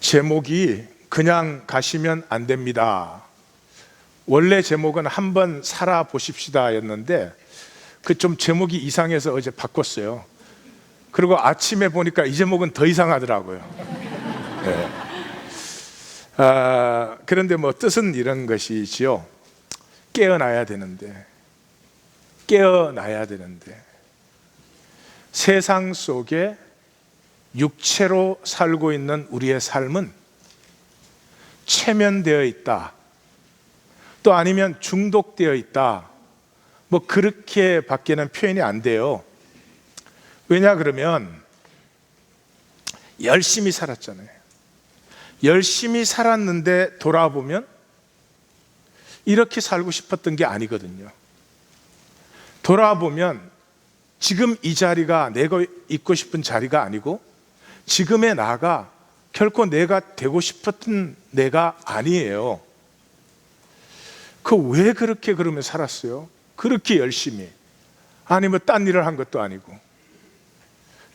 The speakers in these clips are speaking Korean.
제목이 그냥 가시면 안 됩니다. 원래 제목은 한번 살아보십시다 였는데 그 좀 제목이 이상해서 어제 바꿨어요. 그리고 아침에 보니까 이 제목은 더 이상하더라고요. 네. 그런데 뭐 뜻은 이런 것이지요. 깨어나야 되는데 세상 속에 육체로 살고 있는 우리의 삶은 체면되어 있다, 또 아니면 중독되어 있다, 뭐 그렇게 밖에는 표현이 안 돼요. 왜냐 그러면 열심히 살았잖아요. 열심히 살았는데 돌아보면 이렇게 살고 싶었던 게 아니거든요. 돌아보면 지금 이 자리가 내가 있고 싶은 자리가 아니고 지금의 나가 결코 내가 되고 싶었던 내가 아니에요. 왜 그렇게 그러면 살았어요? 그렇게 열심히. 아니 뭐 딴 일을 한 것도 아니고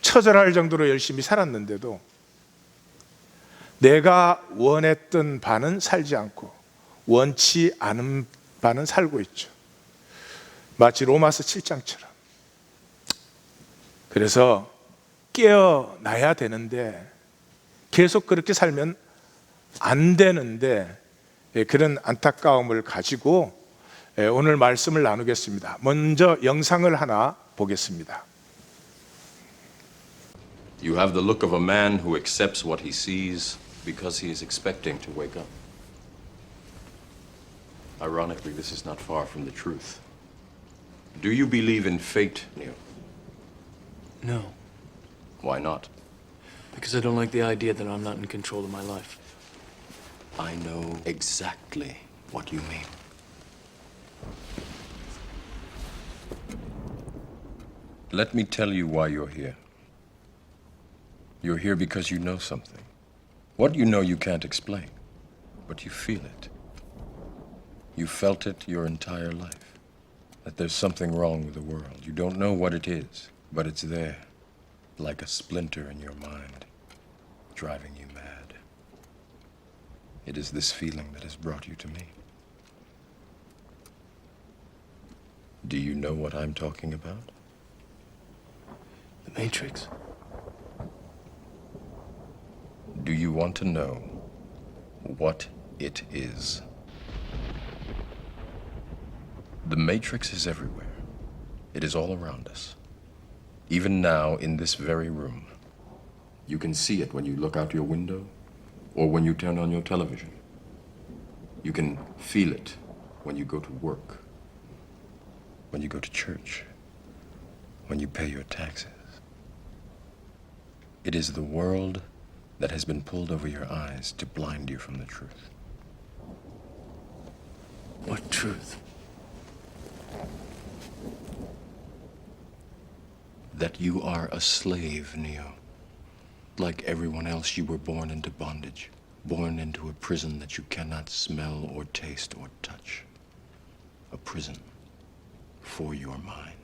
처절할 정도로 열심히 살았는데도 내가 원했던 바는 살지 않고 원치 않은 바는 살고 있죠. 마치 로마서 7장처럼. 그래서 깨어나야 되는데 계속 그렇게 살면 안 되는데 그런 안타까움을 가지고 오늘 말씀을 나누겠습니다. 먼저 영상을 하나 보겠습니다. You have the look of a man who accepts what he sees because he is expecting to wake up. Ironically, this is not far from the truth. Do you believe in fate, Neil? No, Why not? because I don't like the idea that I'm not in control of my life. I know exactly what you mean. Let me tell you why you're here. You're here because you know something. What you know you can't explain, but you feel it. You felt it your entire life, that there's something wrong with the world. You don't know what it is, but it's there, like a splinter in your mind, driving you mad. It is this feeling that has brought you to me. Do you know what I'm talking about? The Matrix? Do you want to know what it is? The Matrix is everywhere. It is all around us. Even now, in this very room. You can see it when you look out your window or when you turn on your television. You can feel it when you go to work, when you go to church, when you pay your taxes. It is the world that has been pulled over your eyes to blind you from the truth. What truth? That you are a slave, Neo. Like everyone else, you were born into bondage, born into a prison that you cannot smell or taste or touch. A prison for your mind.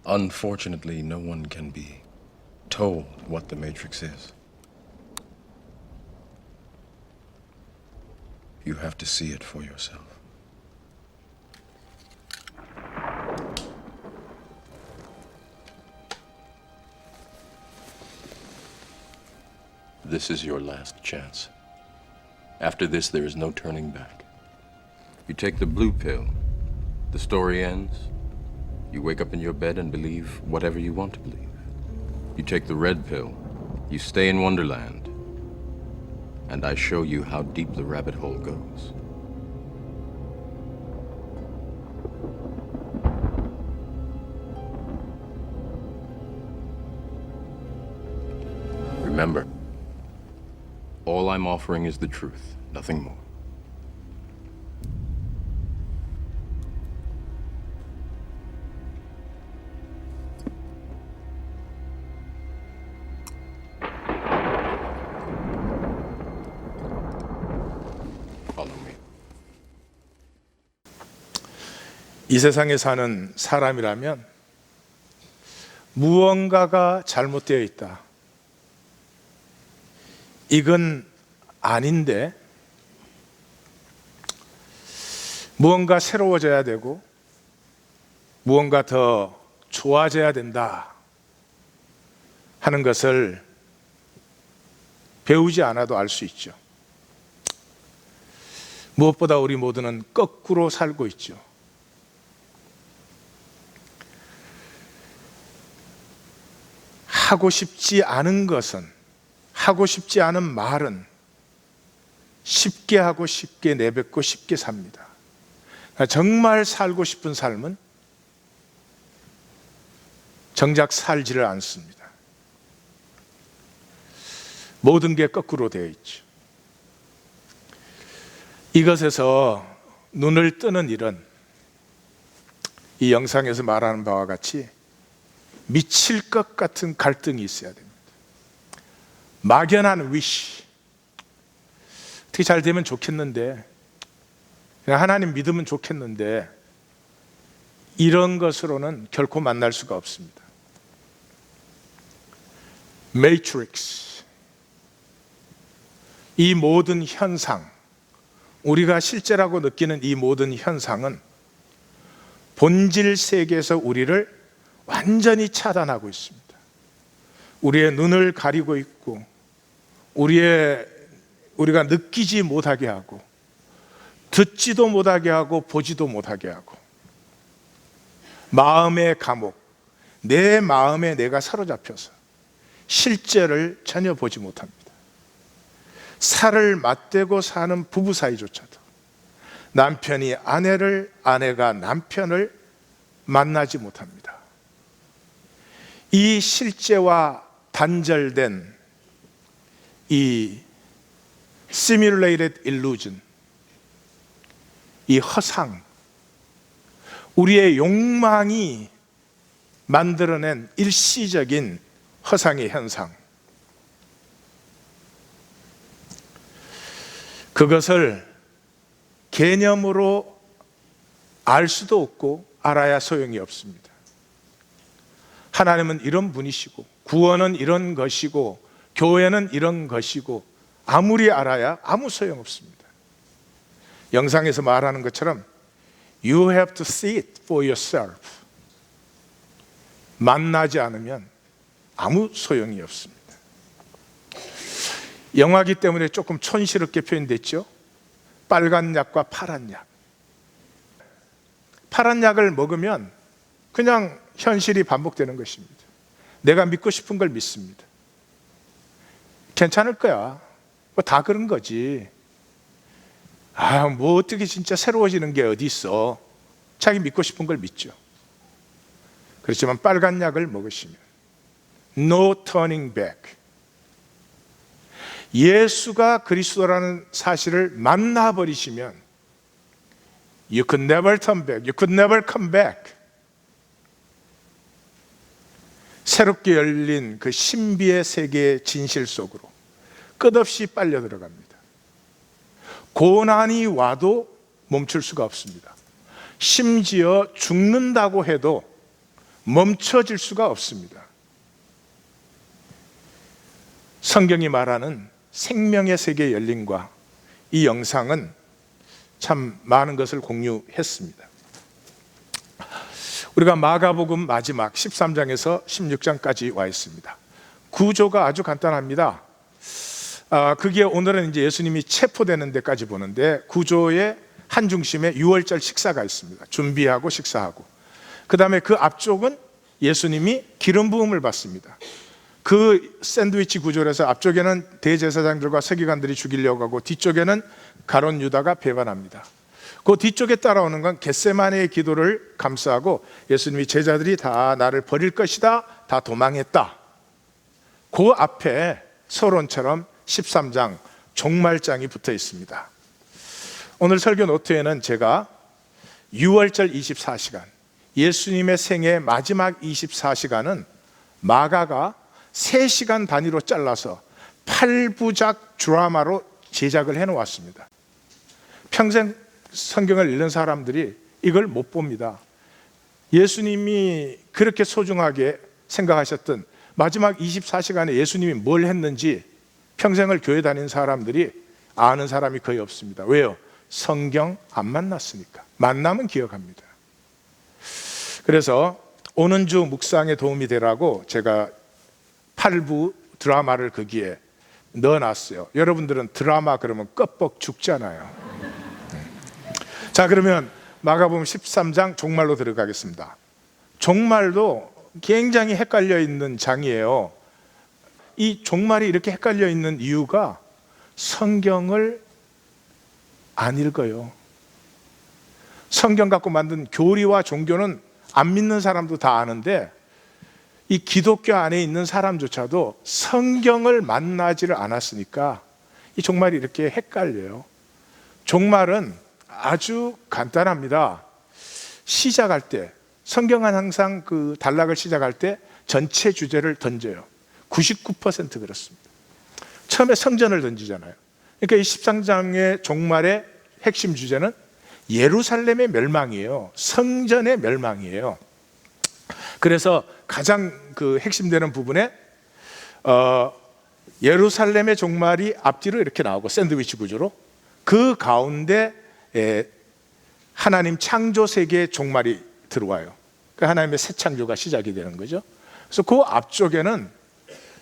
Unfortunately, no one can be told what the Matrix is. You have to see it for yourself. This is your last chance. After this, there is no turning back. You take the blue pill, the story ends. You wake up in your bed and believe whatever you want to believe. You take the red pill, you stay in Wonderland, and I show you how deep the rabbit hole goes. Remember, all I'm offering is the truth, nothing more. Follow me. 이 세상에 사는 사람이라면 무언가가 잘못되어 있다. 이건 아닌데 무언가 새로워져야 되고 무언가 더 좋아져야 된다 하는 것을 배우지 않아도 알 수 있죠. 무엇보다 우리 모두는 거꾸로 살고 있죠. 하고 싶지 않은 것은, 하고 싶지 않은 말은 쉽게 하고 쉽게 내뱉고 쉽게 삽니다. 정말 살고 싶은 삶은 정작 살지를 않습니다. 모든 게 거꾸로 되어 있죠. 이것에서 눈을 뜨는 일은 이 영상에서 말하는 바와 같이 미칠 것 같은 갈등이 있어야 됩니다. 막연한 위시, 어떻게 잘 되면 좋겠는데, 그냥 하나님 믿으면 좋겠는데, 이런 것으로는 결코 만날 수가 없습니다. 매트릭스, 이 모든 현상, 우리가 실제라고 느끼는 이 모든 현상은 본질 세계에서 우리를 완전히 차단하고 있습니다. 우리의 눈을 가리고 있고, 우리가 느끼지 못하게 하고, 듣지도 못하게 하고, 보지도 못하게 하고, 마음의 감옥, 내 마음에 내가 사로잡혀서 실제를 전혀 보지 못합니다. 살을 맞대고 사는 부부 사이조차도 남편이 아내를, 아내가 남편을 만나지 못합니다. 이 실제와 단절된 이 simulated illusion, 이 허상, 우리의 욕망이 만들어낸 일시적인 허상의 현상, 그것을 개념으로 알 수도 없고 알아야 소용이 없습니다. 하나님은 이런 분이시고, 구원은 이런 것이고, 교회는 이런 것이고, 아무리 알아야 아무 소용 없습니다. 영상에서 말하는 것처럼 You have to see it for yourself. 만나지 않으면 아무 소용이 없습니다. 영화기 때문에 조금 촌스럽게 표현됐죠. 빨간 약과 파란 약. 파란 약을 먹으면 그냥 현실이 반복되는 것입니다. 내가 믿고 싶은 걸 믿습니다. 괜찮을 거야. 뭐 다 그런 거지. 뭐 어떻게 진짜 새로워지는 게 어디 있어. 자기 믿고 싶은 걸 믿죠. 그렇지만 빨간 약을 먹으시면 No turning back. 예수가 그리스도라는 사실을 만나버리시면 You could never turn back. You could never come back. 새롭게 열린 그 신비의 세계의 진실 속으로 끝없이 빨려 들어갑니다. 고난이 와도 멈출 수가 없습니다. 심지어 죽는다고 해도 멈춰질 수가 없습니다. 성경이 말하는 생명의 세계의 열림과 이 영상은 참 많은 것을 공유했습니다. 우리가 마가복음 마지막 13장에서 16장까지 와 있습니다. 구조가 아주 간단합니다. 그게 오늘은 이제 예수님이 체포되는 데까지 보는데, 구조의 한 중심에 유월절 식사가 있습니다. 준비하고 식사하고, 그 다음에 그 앞쪽은 예수님이 기름 부음을 받습니다. 그 샌드위치 구조라서 앞쪽에는 대제사장들과 서기관들이 죽이려고 하고, 뒤쪽에는 가룟 유다가 배반합니다. 그 뒤쪽에 따라오는 건 겟세마네의 기도를 감싸고, 예수님이 제자들이 다 나를 버릴 것이다, 다 도망했다. 그 앞에 서론처럼 13장 종말장이 붙어 있습니다. 오늘 설교 노트에는 제가 6월절 24시간, 예수님의 생애 마지막 24시간은 마가가 3시간 단위로 잘라서 8부작 드라마로 제작을 해놓았습니다. 평생 성경을 읽는 사람들이 이걸 못 봅니다. 예수님이 그렇게 소중하게 생각하셨던 마지막 24시간에 예수님이 뭘 했는지 평생을 교회 다닌 사람들이 아는 사람이 거의 없습니다. 왜요? 성경 안 만났으니까. 만나면 기억합니다. 그래서 오는 주 묵상에 도움이 되라고 제가 8부 드라마를 거기에 넣어놨어요. 여러분들은 드라마 그러면 껍벅 죽잖아요. 자, 그러면 마가복음 13장 종말로 들어가겠습니다. 종말도 굉장히 헷갈려 있는 장이에요. 이 종말이 이렇게 헷갈려 있는 이유가 성경을 안 읽어요. 성경 갖고 만든 교리와 종교는 안 믿는 사람도 다 아는데 이 기독교 안에 있는 사람조차도 성경을 만나지를 않았으니까 이 종말이 이렇게 헷갈려요. 종말은 아주 간단합니다. 시작할 때 성경은 항상 그 단락을 시작할 때 전체 주제를 던져요. 99% 그렇습니다. 처음에 성전을 던지잖아요. 그러니까 이 13장의 종말의 핵심 주제는 예루살렘의 멸망이에요. 성전의 멸망이에요. 그래서 가장 그 핵심되는 부분에 예루살렘의 종말이 앞뒤로 이렇게 나오고 샌드위치 구조로 그 가운데 하나님 창조 세계의 종말이 들어와요. 그러니까 하나님의 새 창조가 시작이 되는 거죠. 그래서 그 앞쪽에는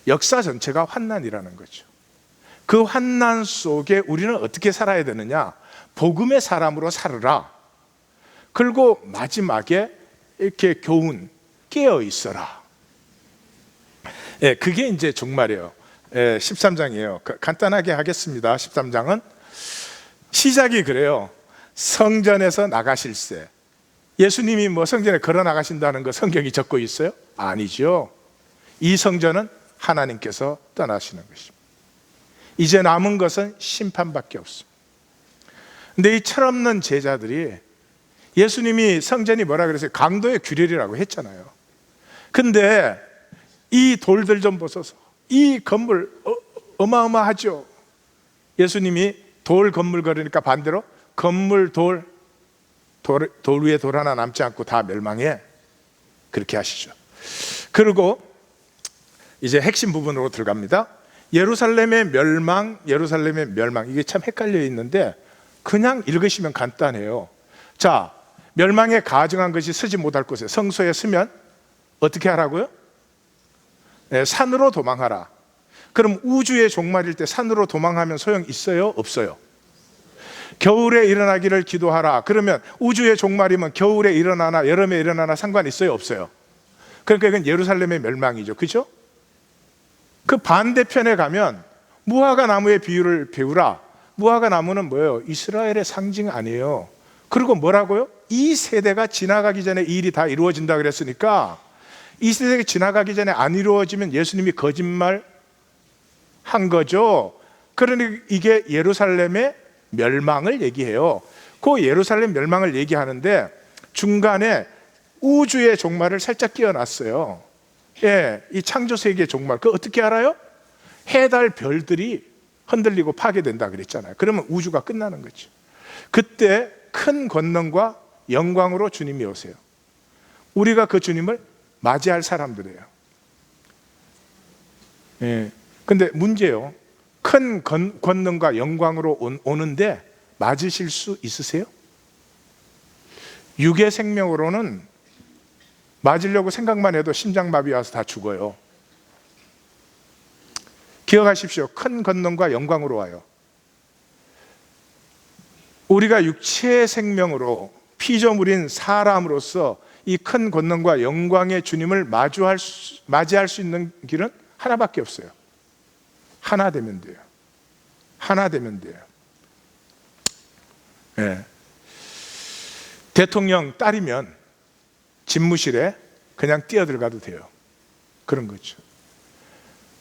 역사 전체가 환난이라는 거죠. 그 환난 속에 우리는 어떻게 살아야 되느냐? 복음의 사람으로 살으라. 그리고 마지막에 이렇게 교훈, 깨어 있어라. 그게 이제 종말이에요. 13장이에요. 간단하게 하겠습니다. 13장은 시작이 그래요. 성전에서 나가실세. 예수님이 뭐 성전에 걸어 나가신다는 거 성경이 적고 있어요? 아니죠. 이 성전은 하나님께서 떠나시는 것입니다. 이제 남은 것은 심판밖에 없습니다. 근데 이 철없는 제자들이 예수님이 성전이 뭐라 그랬어요? 강도의 규례라고 했잖아요. 근데 이 돌들 좀 보소서. 이 건물 어마어마하죠. 예수님이 돌 건물 그러니까 반대로 건물 돌 위에 돌 하나 남지 않고 다 멸망해. 그렇게 하시죠. 그리고 이제 핵심 부분으로 들어갑니다. 예루살렘의 멸망 이게 참 헷갈려 있는데 그냥 읽으시면 간단해요. 자, 멸망에 가증한 것이 서지 못할 곳에 성소에 서면 어떻게 하라고요? 산으로 도망하라. 그럼 우주의 종말일 때 산으로 도망하면 소용 있어요? 없어요? 겨울에 일어나기를 기도하라. 그러면 우주의 종말이면 겨울에 일어나나 여름에 일어나나 상관 있어요? 없어요? 그러니까 이건 예루살렘의 멸망이죠. 그죠? 그 반대편에 가면 무화과 나무의 비유를 배우라. 무화과 나무는 뭐예요? 이스라엘의 상징 아니에요. 그리고 뭐라고요? 이 세대가 지나가기 전에 이 일이 다 이루어진다 그랬으니까 이 세대가 지나가기 전에 안 이루어지면 예수님이 거짓말 한 거죠. 그러니 이게 예루살렘의 멸망을 얘기해요. 그 예루살렘 멸망을 얘기하는데 중간에 우주의 종말을 살짝 끼워놨어요. 이 창조 세계의 종말. 그거 어떻게 알아요? 해달 별들이 흔들리고 파괴된다 그랬잖아요. 그러면 우주가 끝나는 거죠. 그때 큰 권능과 영광으로 주님이 오세요. 우리가 그 주님을 맞이할 사람들이에요. 근데 문제요. 큰 권능과 영광으로 오는데 맞으실 수 있으세요? 육의 생명으로는 맞으려고 생각만 해도 심장마비 와서 다 죽어요. 기억하십시오. 큰 권능과 영광으로 와요. 우리가 육체의 생명으로 피조물인 사람으로서 이 큰 권능과 영광의 주님을 맞이할 수 있는 길은 하나밖에 없어요. 하나 되면 돼요. 하나 되면 돼요. 대통령 딸이면 집무실에 그냥 뛰어들어가도 돼요. 그런 거죠.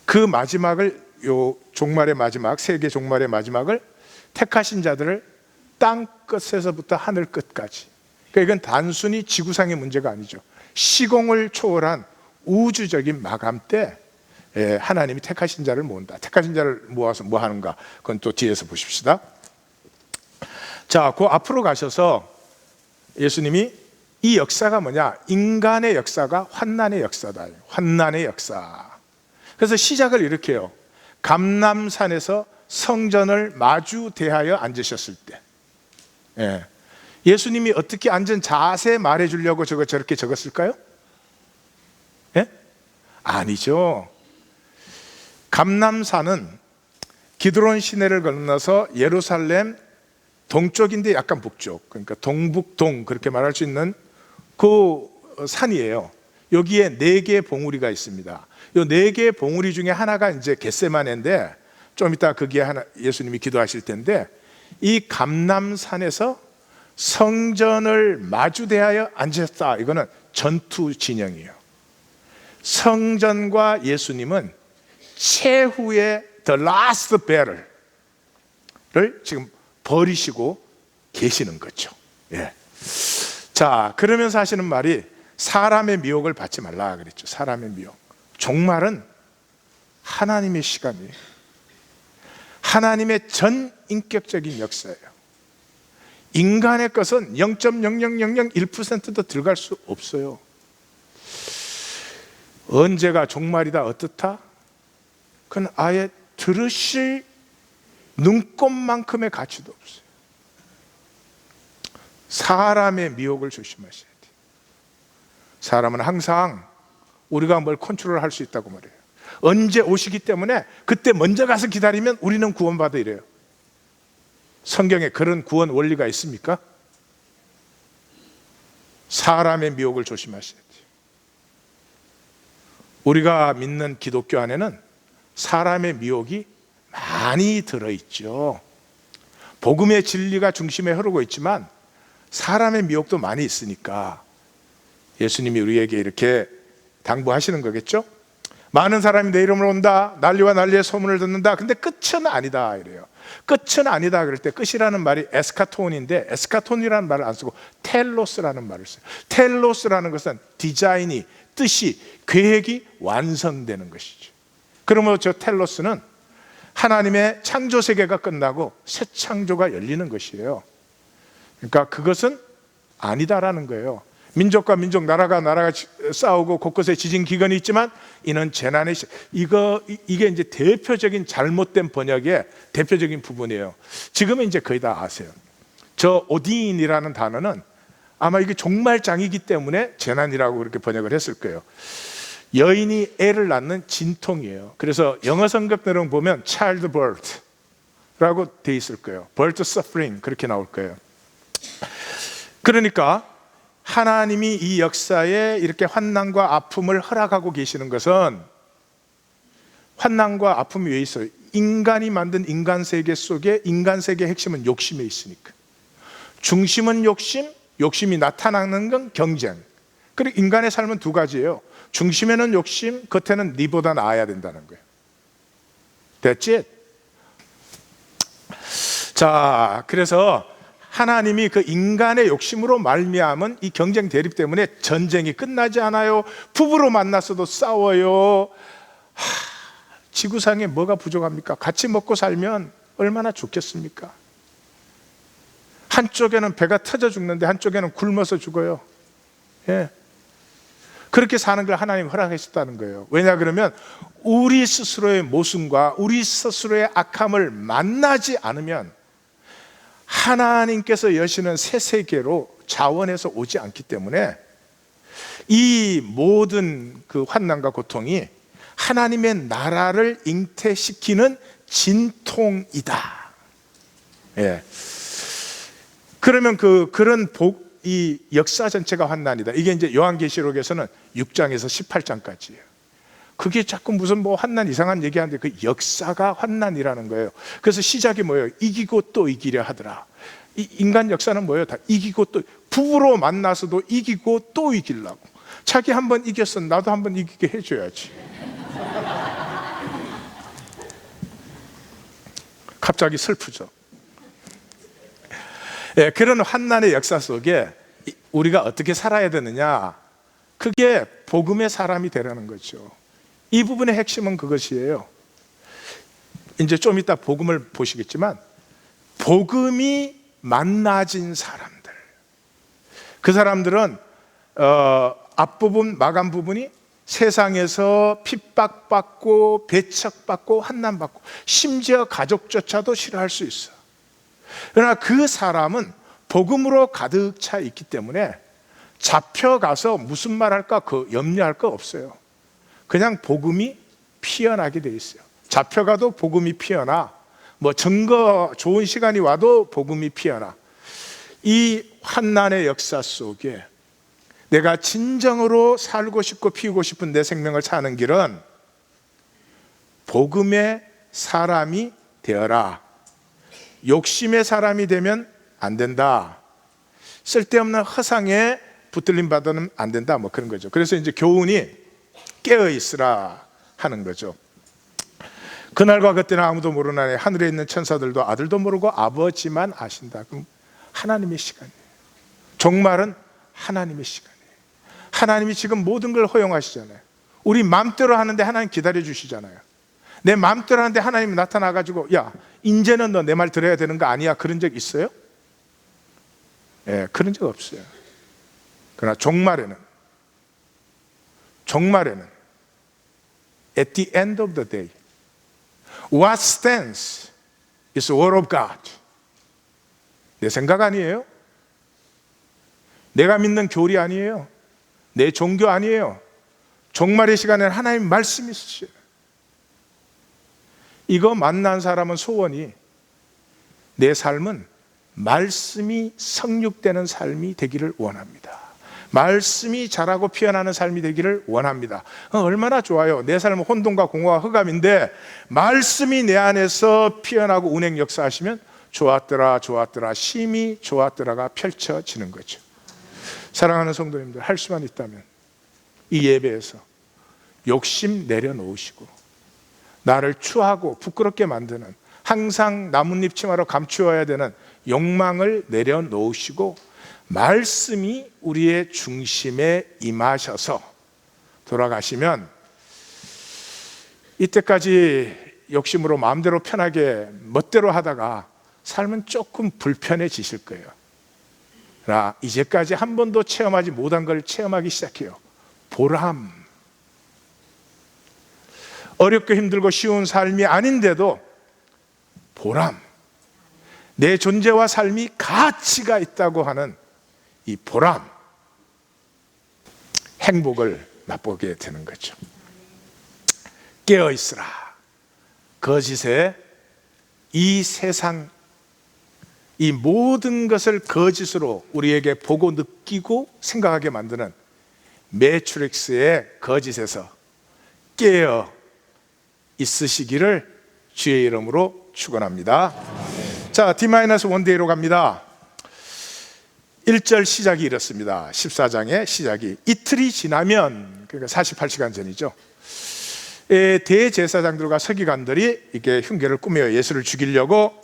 그 마지막을, 요 종말의 마지막, 세계 종말의 마지막을 택하신 자들을 땅 끝에서부터 하늘 끝까지. 그러니까 이건 단순히 지구상의 문제가 아니죠. 시공을 초월한 우주적인 마감 때 하나님이 택하신 자를 모은다. 택하신 자를 모아서 뭐 하는가? 그건 또 뒤에서 보십시다. 자, 그 앞으로 가셔서 예수님이 이 역사가 뭐냐? 인간의 역사가 환난의 역사다. 환난의 역사. 그래서 시작을 이렇게 해요. 감람산에서 성전을 마주 대하여 앉으셨을 때, 예. 예수님이 어떻게 앉은 자세 말해주려고 저렇게 적었을까요? 예? 아니죠. 감람산은 기드론 시내를 건너서 예루살렘 동쪽인데 약간 북쪽, 그러니까 동북동 그렇게 말할 수 있는 그 산이에요. 여기에 4개의 봉우리가 있습니다. 이 4개의 봉우리 중에 하나가 이제 겟세마네인데, 좀 이따 거기에 하나 예수님이 기도하실 텐데, 이 감람산에서 성전을 마주 대하여 앉으셨다. 이거는 전투 진영이에요. 성전과 예수님은 최후의 the last battle를 지금 벌이시고 계시는 거죠. 예. 자, 그러면서 하시는 말이 사람의 미혹을 받지 말라 그랬죠. 사람의 미혹. 종말은 하나님의 시간이에요. 하나님의 전 인격적인 역사예요. 인간의 것은 0.00001%도 들어갈 수 없어요. 언제가 종말이다 어떻다? 그건 아예 들으실 눈꼽만큼의 가치도 없어요. 사람의 미혹을 조심하셔야 돼요. 사람은 항상 우리가 뭘 컨트롤할 수 있다고 말해요. 언제 오시기 때문에 그때 먼저 가서 기다리면 우리는 구원받아 이래요. 성경에 그런 구원 원리가 있습니까? 사람의 미혹을 조심하셔야 돼요. 우리가 믿는 기독교 안에는 사람의 미혹이 많이 들어있죠. 복음의 진리가 중심에 흐르고 있지만 사람의 미혹도 많이 있으니까 예수님이 우리에게 이렇게 당부하시는 거겠죠. 많은 사람이 내 이름으로 온다, 난리와 난리의 소문을 듣는다. 근데 끝은 아니다 이래요. 끝은 아니다 그럴 때 끝이라는 말이 에스카톤인데, 에스카톤이라는 말을 안 쓰고 텔로스라는 말을 써요. 텔로스라는 것은 디자인이, 뜻이, 계획이 완성되는 것이죠. 그러면 저 텔로스는 하나님의 창조 세계가 끝나고 새 창조가 열리는 것이에요. 그러니까 그것은 아니다라는 거예요. 민족과 민족, 나라가 싸우고 곳곳에 지진 기근이 있지만 이는 재난의 이게 이제 대표적인 잘못된 번역의 대표적인 부분이에요. 지금은 이제 거의 다 아세요. 저 오딘이라는 단어는 아마 이게 종말장이기 때문에 재난이라고 그렇게 번역을 했을 거예요. 여인이 애를 낳는 진통이에요. 그래서 영어 성경들은 보면 childbirth라고 돼 있을 거예요. birth suffering 그렇게 나올 거예요. 그러니까 하나님이 이 역사에 이렇게 환난과 아픔을 허락하고 계시는 것은, 환난과 아픔이 왜 있어요? 인간이 만든 인간 세계 속에 인간 세계의 핵심은 욕심에 있으니까. 중심은 욕심, 욕심이 나타나는 건 경쟁. 그리고 인간의 삶은 2가지예요. 중심에는 욕심, 겉에는 니보다 나아야 된다는 거예요. That's it. 자, 그래서 하나님이 그 인간의 욕심으로 말미암은 이 경쟁 대립 때문에 전쟁이 끝나지 않아요. 부부로 만났어도 싸워요. 지구상에 뭐가 부족합니까? 같이 먹고 살면 얼마나 좋겠습니까? 한쪽에는 배가 터져 죽는데 한쪽에는 굶어서 죽어요. 예. 그렇게 사는 걸 하나님 허락하셨다는 거예요. 왜냐 그러면 우리 스스로의 모순과 우리 스스로의 악함을 만나지 않으면 하나님께서 여시는 새 세계로 자원해서 오지 않기 때문에 이 모든 그 환난과 고통이 하나님의 나라를 잉태시키는 진통이다. 예. 그러면 그런 이 역사 전체가 환난이다. 이게 이제 요한계시록에서는 6장에서 18장까지예요. 그게 자꾸 무슨 뭐 환난 이상한 얘기하는데 그 역사가 환난이라는 거예요. 그래서 시작이 뭐예요? 이기고 또 이기려 하더라. 이 인간 역사는 뭐예요? 다 이기고 또, 부부로 만나서도 이기고 또 이기려고. 자기 한번 이겼어, 나도 한번 이기게 해줘야지. 갑자기 슬프죠. 예, 그런 환난의 역사 속에 우리가 어떻게 살아야 되느냐, 그게 복음의 사람이 되라는 거죠. 이 부분의 핵심은 그것이에요. 이제 좀 이따 복음을 보시겠지만, 복음이 만나진 사람들, 그 사람들은 앞부분 마감 부분이 세상에서 핍박받고 배척받고 한난받고 심지어 가족조차도 싫어할 수 있어. 그러나 그 사람은 복음으로 가득 차 있기 때문에 잡혀가서 무슨 말 할까 그 염려할 거 없어요. 그냥 복음이 피어나게 돼 있어요. 잡혀가도 복음이 피어나, 뭐 증거 좋은 시간이 와도 복음이 피어나. 이 환난의 역사 속에 내가 진정으로 살고 싶고 피우고 싶은 내 생명을 사는 길은 복음의 사람이 되어라. 욕심의 사람이 되면 안 된다. 쓸데없는 허상에 붙들림 받으면 안 된다. 뭐 그런 거죠. 그래서 이제 교훈이 깨어 있으라 하는 거죠. 그날과 그때는 아무도 모르나니 하늘에 있는 천사들도 아들도 모르고 아버지만 아신다. 그럼 하나님의 시간이에요. 종말은 하나님의 시간이에요. 하나님이 지금 모든 걸 허용하시잖아요. 우리 마음대로 하는데 하나님 기다려 주시잖아요. 내 마음대로 하는데 하나님이 나타나가지고 야 이제는 너 내 말 들어야 되는 거 아니야. 그런 적 있어요? 예, 그런 적 없어요. 그러나 종말에는 at the end of the day what stands is the word of God. 내 생각 아니에요. 내가 믿는 교리 아니에요. 내 종교 아니에요. 종말의 시간에는 하나님 말씀이 있으셔요. 이거 만난 사람은 소원이 내 삶은 말씀이 성육되는 삶이 되기를 원합니다. 말씀이 자라고 피어나는 삶이 되기를 원합니다. 얼마나 좋아요. 내 삶은 혼돈과 공허와 흑암인데 말씀이 내 안에서 피어나고 운행 역사하시면 좋았더라 좋았더라 심히 좋았더라가 펼쳐지는 거죠. 사랑하는 성도님들, 할 수만 있다면 이 예배에서 욕심 내려놓으시고 나를 추하고 부끄럽게 만드는 항상 나뭇잎 치마로 감추어야 되는 욕망을 내려놓으시고 말씀이 우리의 중심에 임하셔서 돌아가시면 이때까지 욕심으로 마음대로 편하게 멋대로 하다가 삶은 조금 불편해지실 거예요. 그러나 이제까지 한 번도 체험하지 못한 걸 체험하기 시작해요. 보람. 어렵고 힘들고 쉬운 삶이 아닌데도 보람. 내 존재와 삶이 가치가 있다고 하는 이 보람, 행복을 맛보게 되는 거죠. 깨어있으라. 거짓에 이 세상, 이 모든 것을 거짓으로 우리에게 보고 느끼고 생각하게 만드는 매트릭스의 거짓에서 깨어 있으시기를 주의 이름으로 축원합니다. 자, D-1데이로 갑니다. 1절 시작이 이렇습니다. 14장의 시작이 이틀이 지나면, 그러니까 48시간 전이죠. 대제사장들과 서기관들이 이렇게 흉계를 꾸며 예수를 죽이려고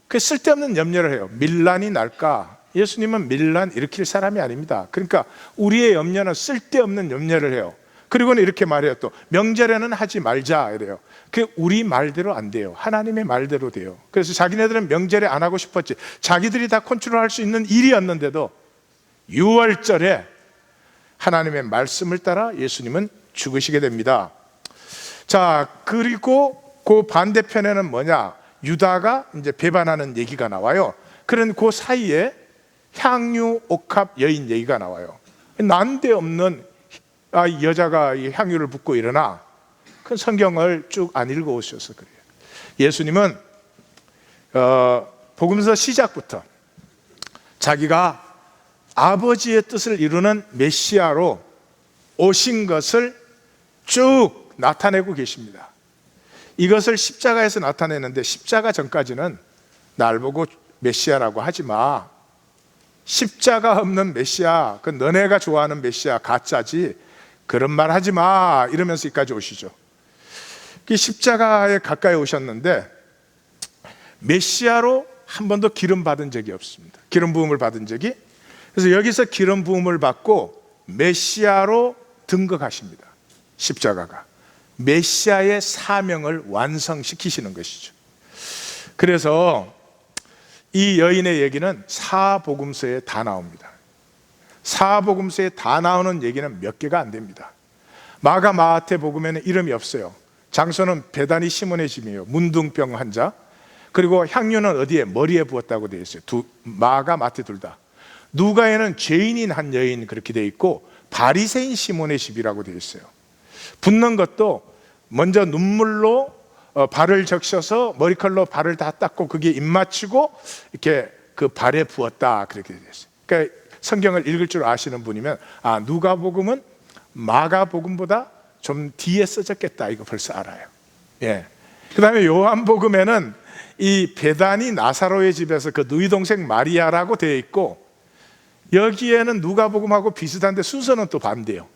그 쓸데없는 염려를 해요. 밀란이 날까? 예수님은 밀란 일으킬 사람이 아닙니다. 그러니까 우리의 염려는 쓸데없는 염려를 해요. 그리고는 이렇게 말해요. 또 명절에는 하지 말자 이래요. 그 우리 말대로 안 돼요. 하나님의 말대로 돼요. 그래서 자기네들은 명절에 안 하고 싶었지, 자기들이 다 컨트롤할 수 있는 일이었는데도 6월절에 하나님의 말씀을 따라 예수님은 죽으시게 됩니다. 자, 그리고 그 반대편에는 뭐냐? 유다가 이제 배반하는 얘기가 나와요. 그런 그 사이에 향유 옥합 여인 얘기가 나와요. 난데없는 여자가 향유를 붓고 일어나. 그 성경을 쭉 안 읽어오셔서 그래요. 예수님은 복음서 시작부터 자기가 아버지의 뜻을 이루는 메시아로 오신 것을 쭉 나타내고 계십니다. 이것을 십자가에서 나타내는데, 십자가 전까지는 날 보고 메시아라고 하지 마. 십자가 없는 메시아, 그 너네가 좋아하는 메시아 가짜지, 그런 말 하지 마 이러면서 여기까지 오시죠. 십자가에 가까이 오셨는데 메시아로 한 번도 기름 받은 적이 없습니다. 기름 부음을 받은 적이. 그래서 여기서 기름 부음을 받고 메시아로 등극하십니다. 십자가가 메시아의 사명을 완성시키시는 것이죠. 그래서 이 여인의 얘기는 사복음서에 다 나옵니다. 사복음서에 다 나오는 얘기는 몇 개가 안 됩니다. 마가 마태복음에는 이름이 없어요. 장소는 베다니 시몬의 집이에요. 문둥병 환자. 그리고 향유는 어디에? 머리에 부었다고 되어 있어요. 마가 마태 둘 다. 누가에는 죄인인 한 여인 그렇게 되어 있고 바리새인 시몬의 집이라고 되어 있어요. 붓는 것도 먼저 눈물로 발을 적셔서 머리칼로 발을 다 닦고 그게 입 맞추고 이렇게 그 발에 부었다 그렇게 되어 있어요. 그러니까 성경을 읽을 줄 아시는 분이면 누가복음은 마가복음보다 좀 뒤에 써졌겠다 이거 벌써 알아요. 예. 그다음에 요한복음에는 이 베다니 나사로의 집에서 그 누이 동생 마리아라고 되어 있고, 여기에는 누가복음하고 비슷한데 순서는 또 반대요.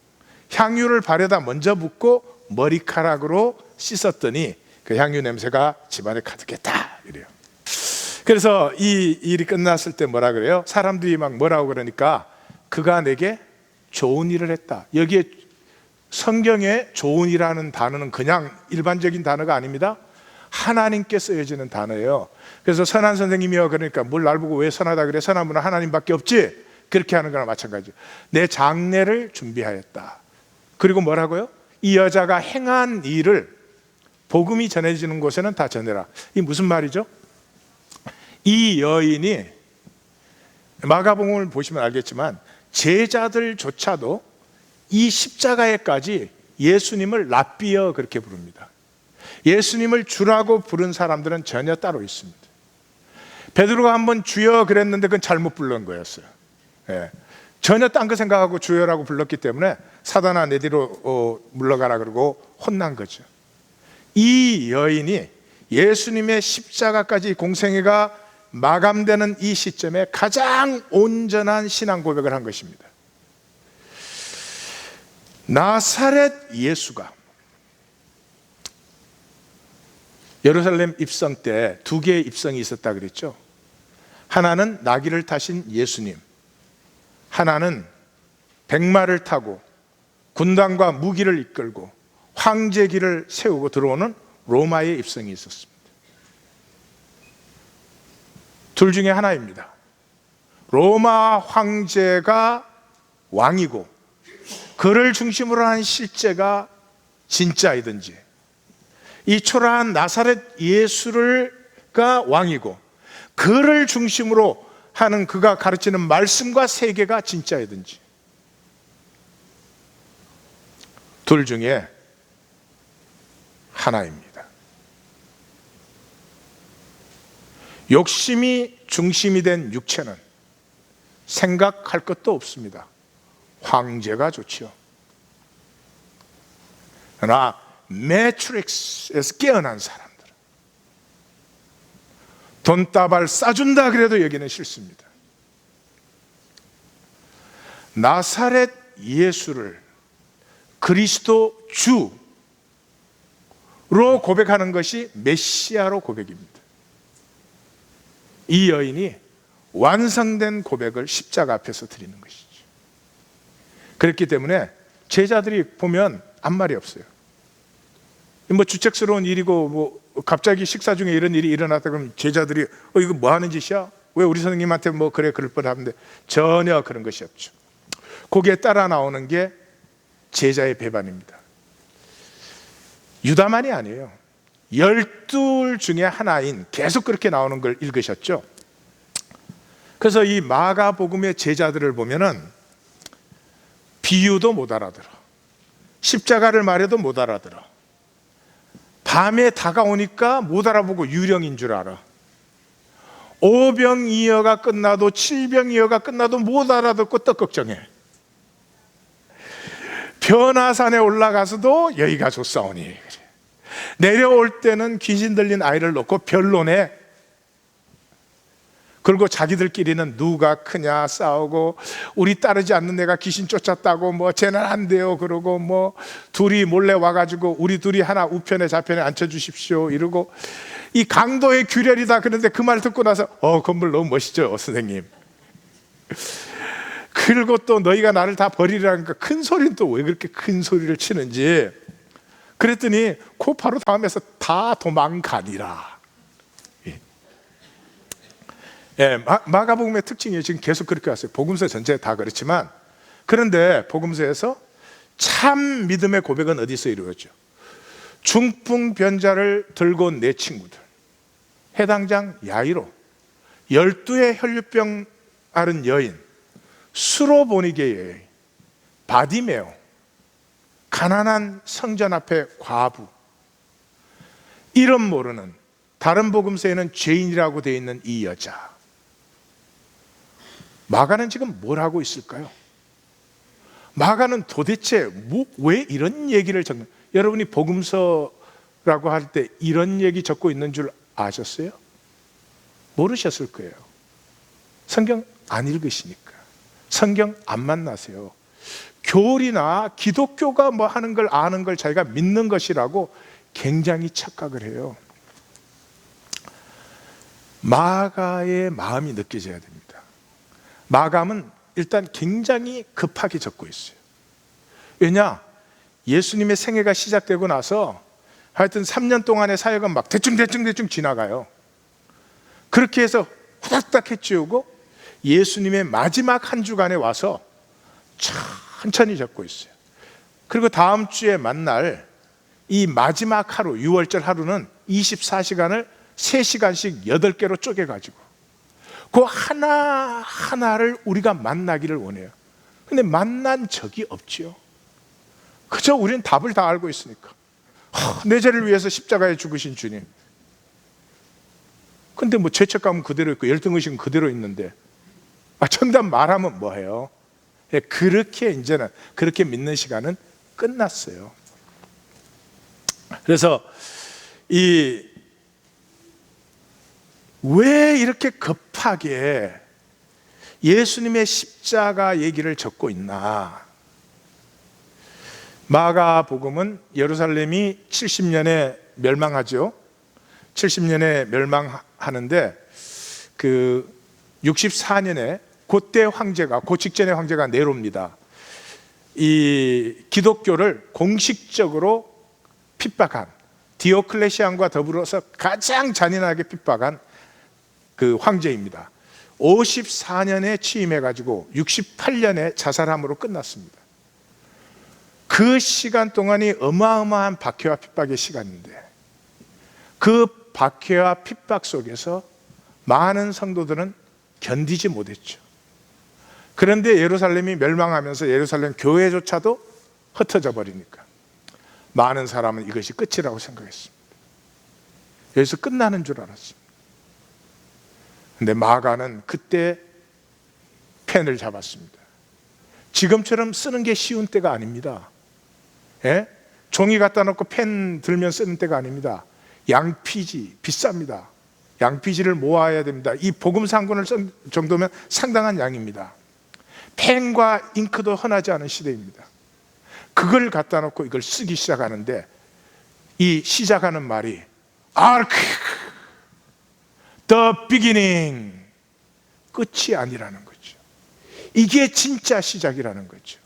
향유를 발에다 먼저 붓고 머리카락으로 씻었더니 그 향유 냄새가 집안에 가득했다 이래요. 그래서 이 일이 끝났을 때 뭐라 그래요? 사람들이 막 뭐라고 그러니까 그가 내게 좋은 일을 했다. 여기에 성경에 좋은 일이라는 단어는 그냥 일반적인 단어가 아닙니다. 하나님께 쓰여지는 단어예요. 그래서 선한 선생님이여 그러니까 뭘 날 보고 왜 선하다 그래? 선한 분은 하나님밖에 없지. 그렇게 하는 거나 마찬가지죠. 내 장례를 준비하였다. 그리고 뭐라고요? 이 여자가 행한 일을 복음이 전해지는 곳에는 다 전해라. 이 무슨 말이죠? 이 여인이 마가복음을 보시면 알겠지만 제자들조차도 이 십자가에까지 예수님을 랍비여 그렇게 부릅니다. 예수님을 주라고 부른 사람들은 전혀 따로 있습니다. 베드로가 한번 주여 그랬는데 그건 잘못 부른 거였어요. 예. 전혀 딴 거 생각하고 주여라고 불렀기 때문에 사단아 내 뒤로 물러가라 그러고 혼난 거죠. 이 여인이 예수님의 십자가까지 공생애가 마감되는 이 시점에 가장 온전한 신앙 고백을 한 것입니다. 나사렛 예수가 예루살렘 입성 때 두 개의 입성이 있었다 그랬죠. 하나는 나귀를 타신 예수님, 하나는 백마를 타고 군단과 무기를 이끌고 황제기를 세우고 들어오는 로마의 입성이 있었습니다. 둘 중에 하나입니다. 로마 황제가 왕이고 그를 중심으로 한 실제가 진짜이든지, 이 초라한 나사렛 예수가 왕이고 그를 중심으로 하는 그가 가르치는 말씀과 세계가 진짜이든지, 둘 중에 하나입니다. 욕심이 중심이 된 육체는 생각할 것도 없습니다. 황제가 좋지요. 그러나 매트릭스에서 깨어난 사람들, 돈다발 싸준다 그래도 여기는 싫습니다. 나사렛 예수를 그리스도 주로 고백하는 것이 메시아로 고백입니다. 이 여인이 완성된 고백을 십자가 앞에서 드리는 것이죠. 그렇기 때문에 제자들이 보면 아무 말이 없어요. 뭐 주책스러운 일이고 뭐 갑자기 식사 중에 이런 일이 일어났다 그러면 제자들이 이거 뭐 하는 짓이야? 왜 우리 선생님한테 뭐 그래 그럴 뻔하는데, 전혀 그런 것이 없죠. 거기에 따라 나오는 게 제자의 배반입니다. 유다만이 아니에요. 12 중에 하나인, 계속 그렇게 나오는 걸 읽으셨죠? 그래서 이 마가복음의 제자들을 보면은 비유도 못 알아들어, 십자가를 말해도 못 알아들어, 밤에 다가오니까 못 알아보고 유령인 줄 알아, 오병이어가 끝나도 칠병이어가 끝나도 못 알아듣고 떡 걱정해, 변화산에 올라가서도 여기가 좋사오니 내려올 때는 귀신 들린 아이를 놓고 변론해. 그리고 자기들끼리는 누가 크냐 싸우고, 우리 따르지 않는 애가 귀신 쫓았다고 뭐 쟤는 안 돼요 그러고, 뭐 둘이 몰래 와가지고 우리 둘이 하나 우편에 좌편에 앉혀주십시오 이러고, 이 강도의 규례이다 그런데 그 말 듣고 나서 건물 너무 멋있죠 선생님. 그리고 또 너희가 나를 다 버리라니까 큰 소리는 또 왜 그렇게 큰 소리를 치는지 그랬더니 그 바로 다음에서 다 도망가니라. 예, 마가복음의 특징이 지금 계속 그렇게 왔어요. 복음서 전체에 다 그렇지만 그런데 복음서에서 참 믿음의 고백은 어디서 이루어져? 중풍변자를 들고 온 네 친구들, 해당장 야이로, 12의 혈류병 앓은 여인, 수로보니게 여인, 바디메오, 가난한 성전 앞의 과부, 이름 모르는, 다른 복음서에는 죄인이라고 되어 있는 이 여자. 마가는 지금 뭘 하고 있을까요? 마가는 도대체 왜 이런 얘기를 적는, 여러분이 복음서라고 할 때 이런 얘기 적고 있는 줄 아셨어요? 모르셨을 거예요. 성경 안 읽으시니까. 성경 안 만나세요. 교리나 기독교가 뭐 하는 걸 아는 걸 자기가 믿는 것이라고 굉장히 착각을 해요. 마가의 마음이 느껴져야 됩니다. 마감은 일단 굉장히 급하게 적고 있어요. 왜냐? 예수님의 생애가 시작되고 나서 하여튼 3년 동안의 사역은 막 대충 지나가요. 그렇게 해서 후닥닥 해치우고 예수님의 마지막 한 주간에 와서 천천히 적고 있어요. 그리고 다음 주에 만날 이 마지막 하루, 6월절 하루는 24시간을 3시간씩 8개로 쪼개가지고 그 하나하나를 우리가 만나기를 원해요. 근데 만난 적이 없지요. 그저 우리는 답을 다 알고 있으니까. 내 죄를 위해서 십자가에 죽으신 주님. 근데 뭐 죄책감은 그대로 있고 열등의식은 그대로 있는데 정답 말하면 뭐해요? 그렇게 이제는 그렇게 믿는 시간은 끝났어요. 그래서 왜 이렇게 급하게 예수님의 십자가 얘기를 적고 있나? 마가복음은 예루살렘이 70년에 멸망하죠. 70년에 멸망하는데 그 64년에 그때 황제가, 그 직전의 황제가 네로입니다. 이 기독교를 공식적으로 핍박한, 디오클레시안과 더불어서 가장 잔인하게 핍박한 그 황제입니다. 54년에 취임해가지고 68년에 자살함으로 끝났습니다. 그 시간 동안이 어마어마한 박해와 핍박의 시간인데 그 박해와 핍박 속에서 많은 성도들은 견디지 못했죠. 그런데 예루살렘이 멸망하면서 예루살렘 교회조차도 흩어져 버리니까 많은 사람은 이것이 끝이라고 생각했습니다. 여기서 끝나는 줄 알았습니다. 근데 마가는 그때 펜을 잡았습니다. 지금처럼 쓰는 게 쉬운 때가 아닙니다. 예? 종이 갖다 놓고 펜 들면 쓰는 때가 아닙니다. 양피지 비쌉니다. 양피지를 모아야 됩니다. 이 복음서 한 권을 쓴 정도면 상당한 양입니다. 펜과 잉크도 흔하지 않은 시대입니다. 그걸 갖다 놓고 이걸 쓰기 시작하는데 이 시작하는 말이 아르크 The beginning, 끝이 아니라는 거죠. 이게 진짜 시작이라는 거죠.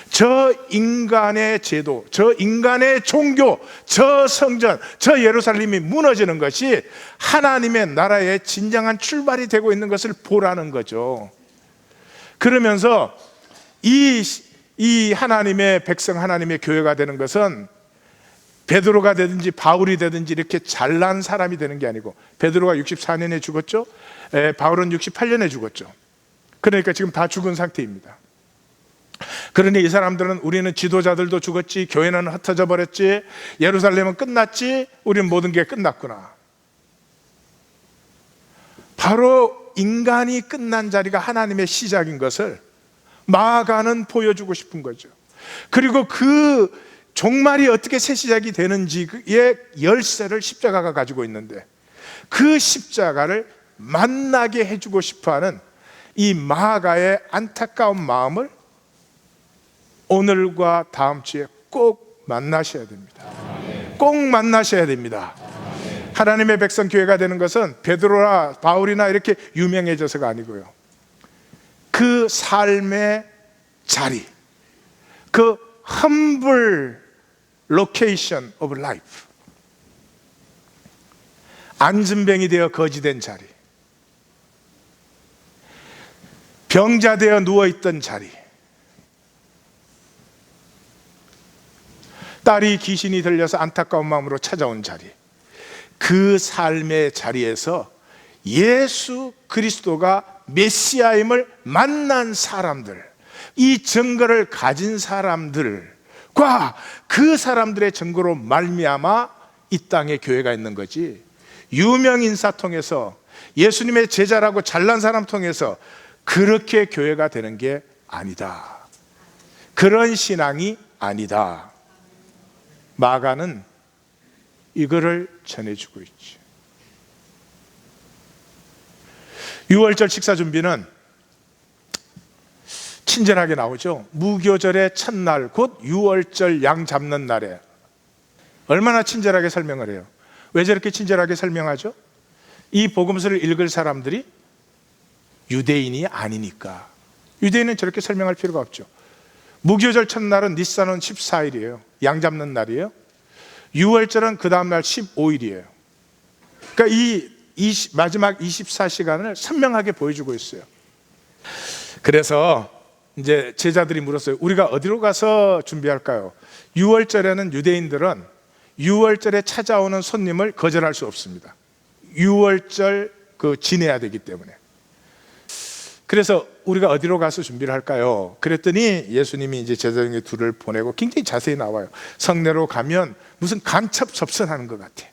저 인간의 제도, 저 인간의 종교, 저 성전, 저 예루살렘이 무너지는 것이 하나님의 나라의 진정한 출발이 되고 있는 것을 보라는 거죠. 그러면서 이 하나님의 백성, 하나님의 교회가 되는 것은 베드로가 되든지 바울이 되든지 이렇게 잘난 사람이 되는 게 아니고, 베드로가 64년에 죽었죠. 바울은 68년에 죽었죠. 그러니까 지금 다 죽은 상태입니다. 그러니 이 사람들은 우리는 지도자들도 죽었지, 교회는 흩어져 버렸지, 예루살렘은 끝났지, 우리는 모든 게 끝났구나. 바로 인간이 끝난 자리가 하나님의 시작인 것을 마가는 보여주고 싶은 거죠. 그리고 그 종말이 어떻게 새 시작이 되는지의 열쇠를 십자가가 가지고 있는데 그 십자가를 만나게 해주고 싶어하는 이 마가의 안타까운 마음을 오늘과 다음 주에 꼭 만나셔야 됩니다. 꼭 만나셔야 됩니다. 하나님의 백성 교회가 되는 것은 베드로나 바울이나 이렇게 유명해져서가 아니고요, 그 삶의 자리, 그 humble location of life, 안전병이 되어 거지된 자리, 병자 되어 누워있던 자리, 딸이 귀신이 들려서 안타까운 마음으로 찾아온 자리, 그 삶의 자리에서 예수 그리스도가 메시아임을 만난 사람들, 이 증거를 가진 사람들과 그 사람들의 증거로 말미암아 이 땅에 교회가 있는 거지, 유명 인사 통해서 예수님의 제자라고 잘난 사람 통해서 그렇게 교회가 되는 게 아니다. 그런 신앙이 아니다. 마가는 이거를 전해주고 있지. 6월절 식사 준비는 친절하게 나오죠. 무교절의 첫날, 곧 6월절 양 잡는 날에 얼마나 친절하게 설명을 해요. 왜 저렇게 친절하게 설명하죠? 이 복음서를 읽을 사람들이 유대인이 아니니까. 유대인은 저렇게 설명할 필요가 없죠. 무교절 첫날은 니산온 14일이에요. 양 잡는 날이에요. 6월절은 그 다음날 15일이에요. 그러니까 이 마지막 24시간을 선명하게 보여주고 있어요. 그래서 이제 제자들이 물었어요. 우리가 어디로 가서 준비할까요? 6월절에는 유대인들은 6월절에 찾아오는 손님을 거절할 수 없습니다. 6월절 지내야 되기 때문에. 그래서 우리가 어디로 가서 준비를 할까요? 그랬더니 예수님이 이제 제자 중에 둘을 보내고 굉장히 자세히 나와요. 성내로 가면 무슨 간첩 접선하는 것 같아.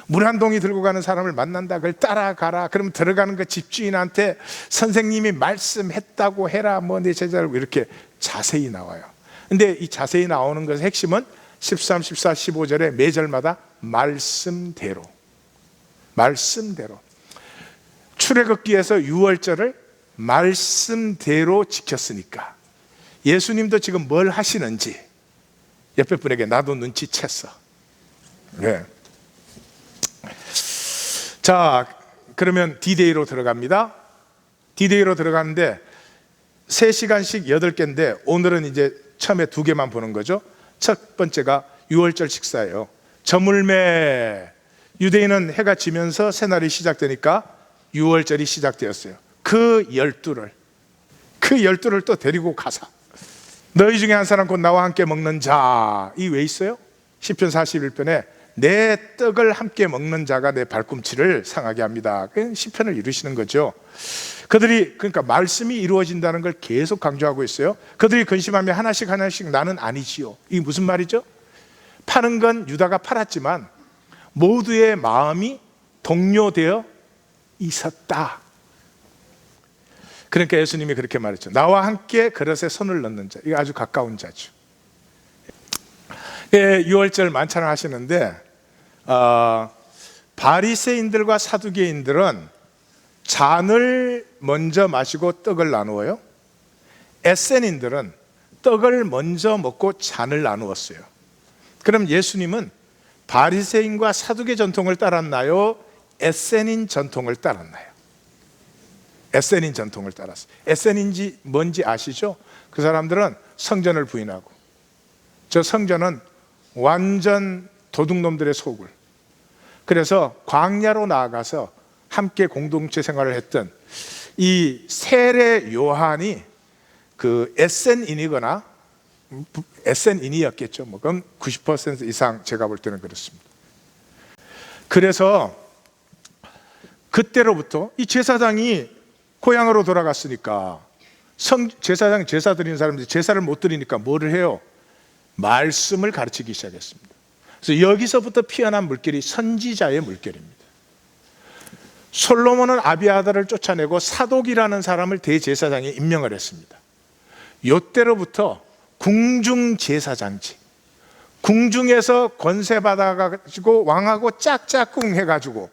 물 한 동이 들고 가는 사람을 만난다. 그걸 따라가라. 그럼 들어가는 그 집주인한테 선생님이 말씀했다고 해라. 뭐 내 제자를 이렇게 자세히 나와요. 근데 이 자세히 나오는 것의 핵심은 13, 14, 15절에 매절마다 말씀대로. 출애굽기에서 6월절을 말씀대로 지켰으니까 예수님도 지금 뭘 하시는지 옆에 분에게 나도 눈치챘어. 네. 자, 그러면 D-Day로 들어갑니다. D-Day로 들어가는데 3시간씩 8개인데 오늘은 이제 처음에 2개만 보는 거죠. 첫 번째가 6월절 식사예요. 저물매. 유대인은 해가 지면서 새날이 시작되니까 6월절이 시작되었어요. 그 12를 또 데리고 가사. 너희 중에 한 사람 곧 나와 함께 먹는 자. 이 왜 있어요? 시편 41편에 내 떡을 함께 먹는 자가 내 발꿈치를 상하게 합니다. 그 시편을 이루시는 거죠. 그들이 그러니까 말씀이 이루어진다는 걸 계속 강조하고 있어요. 그들이 근심하며 하나씩 나는 아니지요. 이게 무슨 말이죠? 파는 건 유다가 팔았지만 모두의 마음이 동료되어 있었다. 그러니까 예수님이 그렇게 말했죠. 나와 함께 그릇에 손을 넣는 자. 이거 아주 가까운 자죠. 6월절 만찬을 하시는데 바리새인들과 사두개인들은 잔을 먼저 마시고 떡을 나누어요. 에센인들은 떡을 먼저 먹고 잔을 나누었어요. 그럼 예수님은 바리새인과 사두개 전통을 따랐나요? 에센인 전통을 따랐나요? 에센인 전통을 따랐어요. 에센인지 뭔지 아시죠? 그 사람들은 성전을 부인하고, 저 성전은 완전 도둑놈들의 소굴. 그래서 광야로 나아가서 함께 공동체 생활을 했던 이 세례 요한이 그 에센인이거나 에센인이었겠죠. 뭐 그건 90% 이상 제가 볼 때는 그렇습니다. 그래서 그때로부터 이 제사장이 고향으로 돌아갔으니까 제사장 제사 드리는 사람들이 제사를 못 드리니까 뭐를 해요? 말씀을 가르치기 시작했습니다. 그래서 여기서부터 피어난 물결이 선지자의 물결입니다. 솔로몬은 아비아달을 쫓아내고 사독이라는 사람을 대제사장에 임명을 했습니다. 이때로부터 궁중제사장직, 궁중에서 권세 받아가지고 왕하고 짝짝꿍 해가지고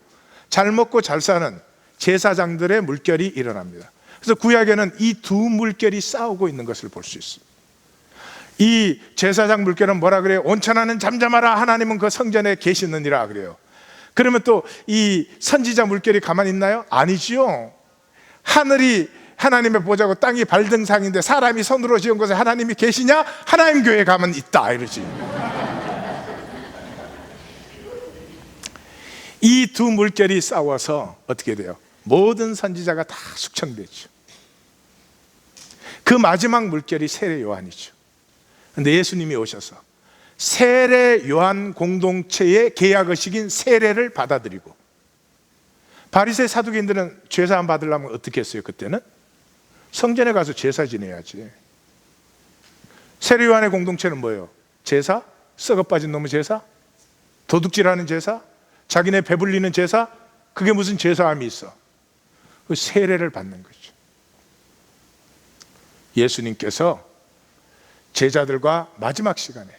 잘 먹고 잘 사는 제사장들의 물결이 일어납니다. 그래서 구약에는 이 두 물결이 싸우고 있는 것을 볼 수 있습니다. 이 제사장 물결은 뭐라 그래요? 온천하는 잠잠하라, 하나님은 그 성전에 계시느니라 그래요. 그러면 또 이 선지자 물결이 가만히 있나요? 아니지요. 하늘이 하나님의 보좌고 땅이 발등상인데 사람이 손으로 지은 곳에 하나님이 계시냐? 하나님 교회에 가면 있다 이러지. 이 두 물결이 싸워서 어떻게 돼요? 모든 선지자가 다 숙청되죠. 그 마지막 물결이 세례 요한이죠. 근데 예수님이 오셔서 세례 요한 공동체의 계약의식인 세례를 받아들이고, 바리새 사두개인들은 제사함 받으려면 어떻게 했어요? 그때는 성전에 가서 제사 지내야지. 세례 요한의 공동체는 뭐예요? 제사? 썩어 빠진 놈의 제사? 도둑질하는 제사? 자기네 배불리는 제사? 그게 무슨 제사함이 있어? 그 세례를 받는 거죠. 예수님께서 제자들과 마지막 시간에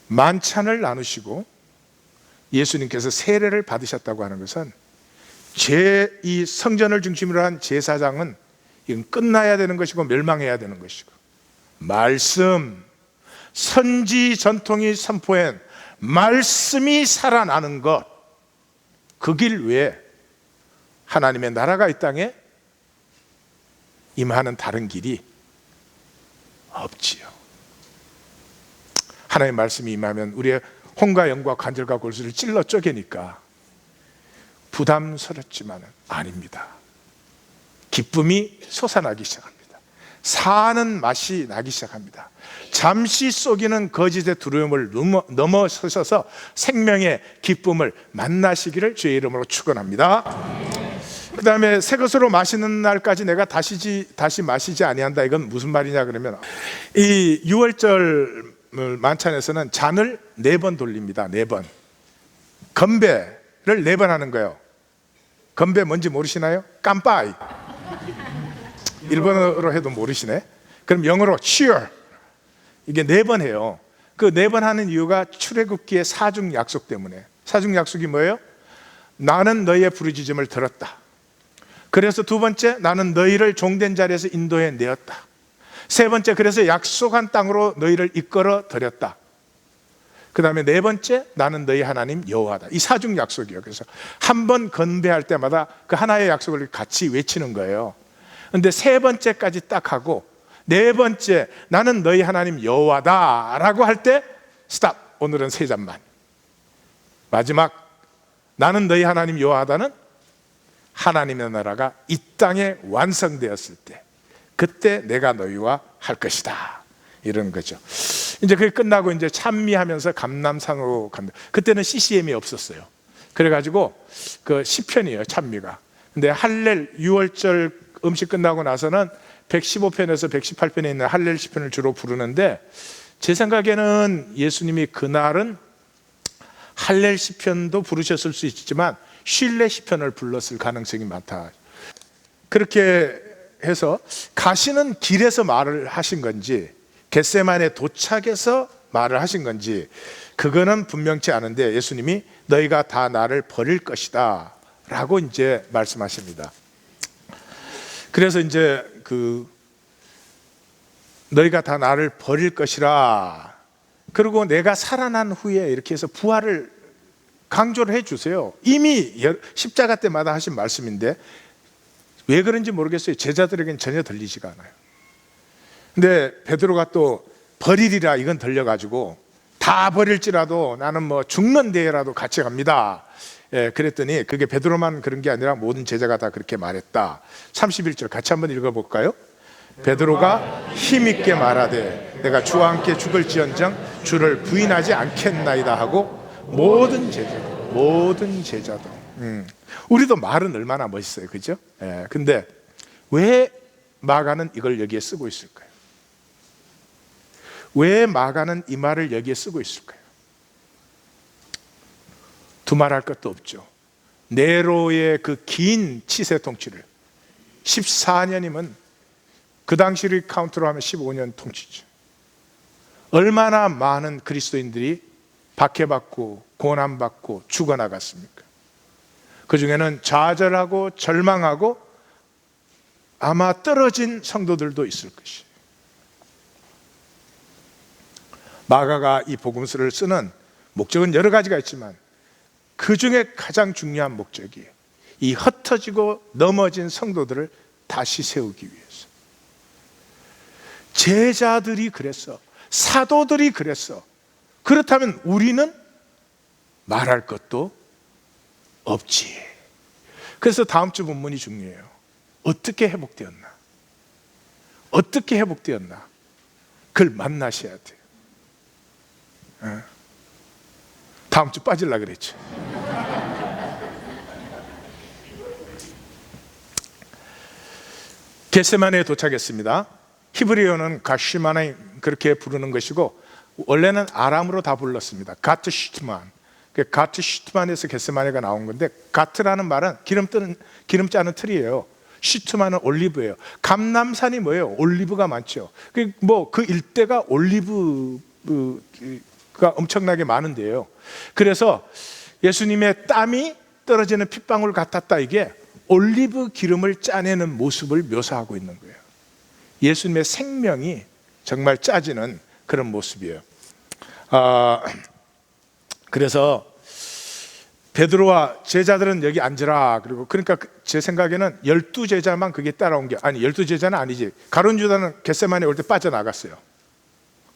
만찬을 나누시고 예수님께서 세례를 받으셨다고 하는 것은 이 성전을 중심으로 한 제사장은 이건 끝나야 되는 것이고 멸망해야 되는 것이고, 말씀, 선지 전통이 선포한 말씀이 살아나는 것, 그 길 외에 하나님의 나라가 이 땅에 임하는 다른 길이 없지요. 하나님의 말씀이 임하면 우리의 혼과 영과 관절과 골수를 찔러 쪼개니까 부담스럽지만은 아닙니다. 기쁨이 솟아나기 시작합니다. 사는 맛이 나기 시작합니다. 잠시 쏘기는 거짓의 두려움을 넘어서셔서 생명의 기쁨을 만나시기를 주의 이름으로 축원합니다. 그 다음에 새 것으로 마시는 날까지 내가 다시 마시지 아니한다. 이건 무슨 말이냐 그러면, 이 6월절 만찬에서는 잔을 4번 돌립니다. 4번. 건배를 4번 하는 거예요. 건배 뭔지 모르시나요? 깜빠이. 일본어로 해도 모르시네. 그럼 영어로 cheer. 이게 4번 해요. 그 4번 하는 이유가 출애굽기의 사중 약속 때문에. 사중 약속이 뭐예요? 나는 너희의 부르짖음을 들었다. 그래서 두 번째, 나는 너희를 종된 자리에서 인도해 내었다. 세 번째, 그래서 약속한 땅으로 너희를 이끌어 들였다. 그 다음에 네 번째, 나는 너희 하나님 여호와다. 이 사중 약속이에요. 그래서 한 번 건배할 때마다 그 하나의 약속을 같이 외치는 거예요. 근데 세 번째까지 딱 하고 네 번째, 나는 너희 하나님 여호와다 라고 할 때 스탑, 오늘은 세 잔만. 마지막, 나는 너희 하나님 여호와다는 하나님의 나라가 이 땅에 완성되었을 때, 그때 내가 너희와 할 것이다, 이런 거죠. 이제 그게 끝나고 이제 찬미하면서 감람산으로 갑니다. 그때는 CCM이 없었어요. 그래가지고 그 시편이에요, 찬미가. 근데 할렐 6월절 음식 끝나고 나서는 115편에서 118편에 있는 할렐 시편을 주로 부르는데, 제 생각에는 예수님이 그날은 할렐 시편도 부르셨을 수 있지만 쉴레 시편을 불렀을 가능성이 많다. 그렇게 해서 가시는 길에서 말을 하신 건지 겟세마네 도착해서 말을 하신 건지 그거는 분명치 않은데, 예수님이 너희가 다 나를 버릴 것이다 라고 이제 말씀하십니다. 그래서 이제 너희가 다 나를 버릴 것이라, 그리고 내가 살아난 후에 이렇게 해서 부활을 강조를 해 주세요. 이미 십자가 때마다 하신 말씀인데 왜 그런지 모르겠어요. 제자들에게는 전혀 들리지가 않아요. 근데 베드로가 또 버리리라 이건 들려가지고, 다 버릴지라도 나는 뭐 죽는 데라도 같이 갑니다. 그랬더니 그게 베드로만 그런 게 아니라 모든 제자가 다 그렇게 말했다. 31절 같이 한번 읽어볼까요? 베드로가 힘있게 말하되 내가 주와 함께 죽을지언정 주를 부인하지 않겠나이다 하고 모든 제자도 우리도 말은 얼마나 멋있어요, 그죠? 근데 왜 마가는 이걸 여기에 쓰고 있을까요? 왜 마가는 이 말을 여기에 쓰고 있을까요? 두말할 것도 없죠. 네로의 그 긴 치세 통치를 14년이면 그 당시를 카운트로 하면 15년 통치죠. 얼마나 많은 그리스도인들이 박해받고 고난받고 죽어나갔습니까? 그 중에는 좌절하고 절망하고 아마 떨어진 성도들도 있을 것이에요. 마가가 이 복음서를 쓰는 목적은 여러 가지가 있지만 그 중에 가장 중요한 목적이 이 흩어지고 넘어진 성도들을 다시 세우기 위해서. 제자들이 그랬어. 사도들이 그랬어. 그렇다면 우리는 말할 것도 없지. 그래서 다음 주 본문이 중요해요. 어떻게 회복되었나? 어떻게 회복되었나? 그걸 만나셔야 돼요. 다음 주 빠질라 그랬죠. 겟세마네에 도착했습니다. 히브리어는 가시마나임 그렇게 부르는 것이고 원래는 아람으로 다 불렀습니다. 가트 시트만. 가트 시트만에서 겟세마네가 나온 건데, 가트라는 말은 기름 짜는 틀이에요. 시트만은 올리브예요. 감람산이 뭐예요? 올리브가 많죠. 그 일대가 올리브가 엄청나게 많은데요. 그래서 예수님의 땀이 떨어지는 핏방울 같았다, 이게 올리브 기름을 짜내는 모습을 묘사하고 있는 거예요. 예수님의 생명이 정말 짜지는 그런 모습이에요. 그래서 베드로와 제자들은 여기 앉으라. 그러니까 제 생각에는 12제자만 그게 따라온 게, 아니 12제자는 아니지. 가룟 유다는 겟세마네 올 때 빠져나갔어요.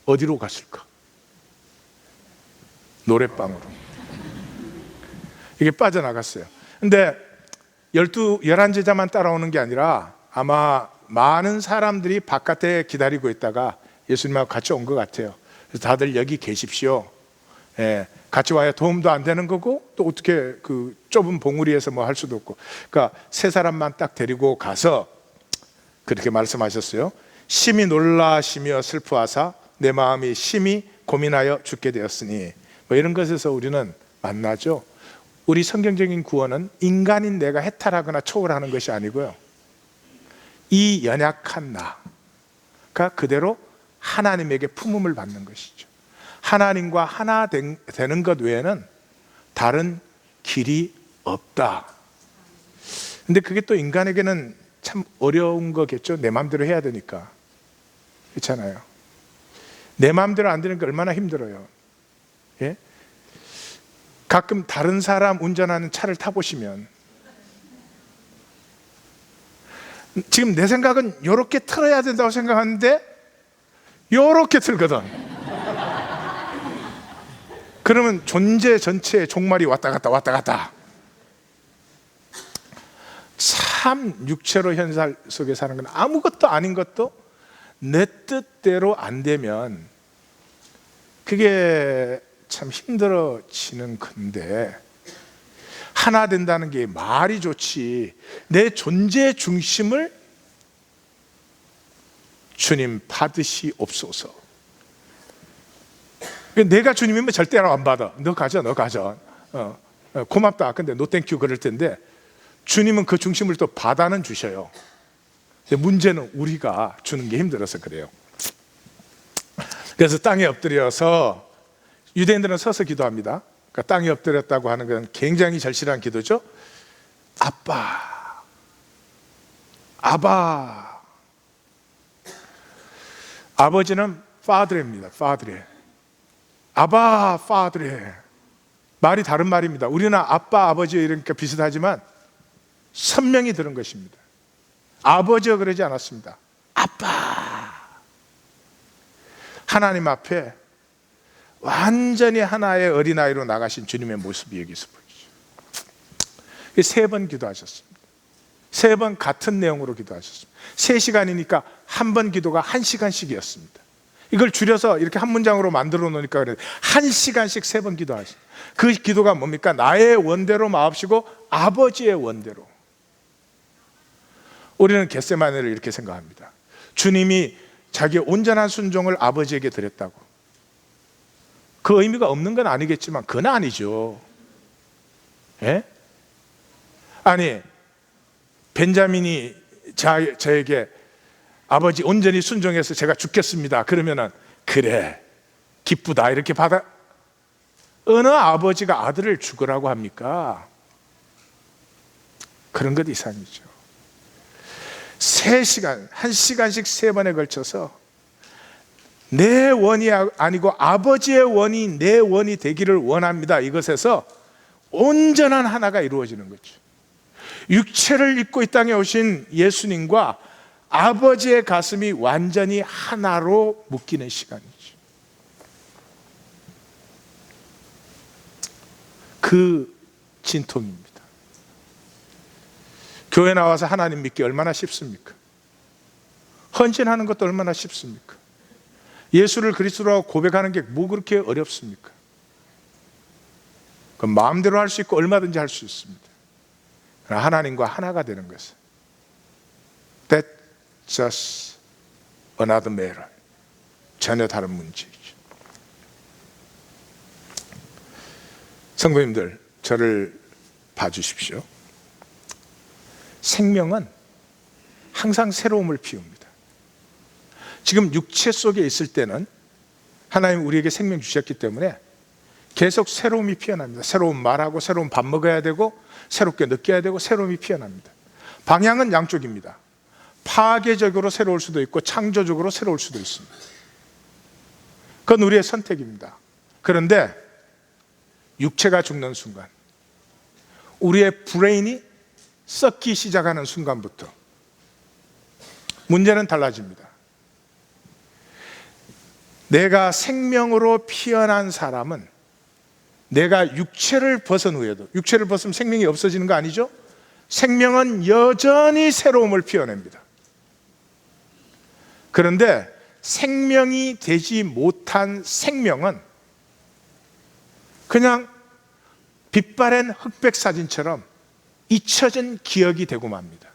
어디로 갔을까? 노랫방으로. 이게 빠져나갔어요. 근데 11제자만 따라오는 게 아니라 아마 많은 사람들이 바깥에 기다리고 있다가 예수님하고 같이 온 것 같아요. 그래서 다들 여기 계십시오. 같이 와야 도움도 안 되는 거고, 또 어떻게 그 좁은 봉우리에서 뭐 할 수도 없고, 그러니까 세 사람만 딱 데리고 가서 그렇게 말씀하셨어요. 심히 놀라시며 슬퍼하사 내 마음이 심히 고민하여 죽게 되었으니, 뭐 이런 것에서 우리는 만나죠. 우리 성경적인 구원은 인간인 내가 해탈하거나 초월하는 것이 아니고요, 이 연약한 나가 그대로 하나님에게 품음을 받는 것이죠. 하나님과 하나 되는 것 외에는 다른 길이 없다. 근데 그게 또 인간에게는 참 어려운 거겠죠. 내 마음대로 해야 되니까. 그렇잖아요. 내 마음대로 안 되는 게 얼마나 힘들어요. 예? 가끔 다른 사람 운전하는 차를 타보시면, 지금 내 생각은 이렇게 틀어야 된다고 생각하는데 이렇게 틀거든. 그러면 존재 전체의 종말이 왔다 갔다. 참 육체로 현실 속에 사는 건 아무것도 아닌 것도 내 뜻대로 안 되면 그게 참 힘들어지는 건데, 하나 된다는 게 말이 좋지, 내 존재 중심을 주님 받으시옵소서. 내가 주님이면 절대로 안 받아. 너 가져. 고맙다. 근데 노 땡큐 그럴 텐데, 주님은 그 중심을 또 받아는 주셔요. 근데 문제는 우리가 주는 게 힘들어서 그래요. 그래서 땅에 엎드려서, 유대인들은 서서 기도합니다. 그러니까 땅에 엎드렸다고 하는 건 굉장히 절실한 기도죠. 아빠, 아바. 아버지는 파드레입니다. 파드레. 아바, 파드레. 말이 다른 말입니다. 우리는 아빠, 아버지 이러니까 비슷하지만 선명히 들은 것입니다. 아버지가 그러지 않았습니다. 아빠. 하나님 앞에 완전히 하나의 어린아이로 나가신 주님의 모습이 여기서 보이죠. 3번 기도하셨습니다. 3번 같은 내용으로 기도하셨습니다. 3시간이니까 한 번 기도가 1시간씩이었습니다. 이걸 줄여서 이렇게 한 문장으로 만들어 놓으니까 그래요. 1시간씩 3번 기도하셨습니다. 그 기도가 뭡니까? 나의 원대로 마옵시고 아버지의 원대로. 우리는 겟세마네를 이렇게 생각합니다. 주님이 자기의 온전한 순종을 아버지에게 드렸다고. 그 의미가 없는 건 아니겠지만 그건 아니죠. 예? 아니, 벤자민이 저에게 아버지 온전히 순종해서 제가 죽겠습니다 그러면은 그래 기쁘다 이렇게 받아. 어느 아버지가 아들을 죽으라고 합니까? 그런 것 이상이죠. 3시간, 1시간씩 3번에 걸쳐서 내 원이 아니고 아버지의 원이 내 원이 되기를 원합니다. 이것에서 온전한 하나가 이루어지는 거죠. 육체를 입고 이 땅에 오신 예수님과 아버지의 가슴이 완전히 하나로 묶이는 시간이죠. 그 진통입니다. 교회 나와서 하나님 믿기 얼마나 쉽습니까? 헌신하는 것도 얼마나 쉽습니까? 예수를 그리스도라고 고백하는 게 뭐 그렇게 어렵습니까? 그 마음대로 할 수 있고 얼마든지 할 수 있습니다. 그러나 하나님과 하나가 되는 것은 That's just another matter. 전혀 다른 문제이죠. 성도님들, 저를 봐주십시오. 생명은 항상 새로움을 피웁니다. 지금 육체 속에 있을 때는 하나님 우리에게 생명 주셨기 때문에 계속 새로움이 피어납니다. 새로운 말하고 새로운 밥 먹어야 되고 새롭게 느껴야 되고 새로움이 피어납니다. 방향은 양쪽입니다. 파괴적으로 새로울 수도 있고 창조적으로 새로울 수도 있습니다. 그건 우리의 선택입니다. 그런데 육체가 죽는 순간, 우리의 브레인이 썩기 시작하는 순간부터 문제는 달라집니다. 내가 생명으로 피어난 사람은 내가 육체를 벗은 후에도, 육체를 벗으면 생명이 없어지는 거 아니죠? 생명은 여전히 새로움을 피워냅니다. 그런데 생명이 되지 못한 생명은 그냥 빛바랜 흑백 사진처럼 잊혀진 기억이 되고 맙니다.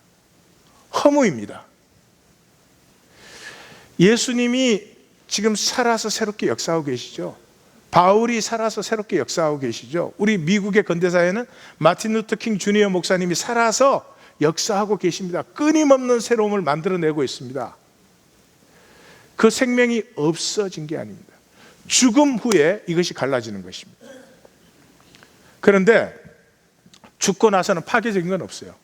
허무입니다. 예수님이 지금 살아서 새롭게 역사하고 계시죠. 바울이 살아서 새롭게 역사하고 계시죠. 우리 미국의 근대사회는 마틴 루터 킹 주니어 목사님이 살아서 역사하고 계십니다. 끊임없는 새로움을 만들어내고 있습니다. 그 생명이 없어진 게 아닙니다. 죽음 후에 이것이 갈라지는 것입니다. 그런데 죽고 나서는 파괴적인 건 없어요.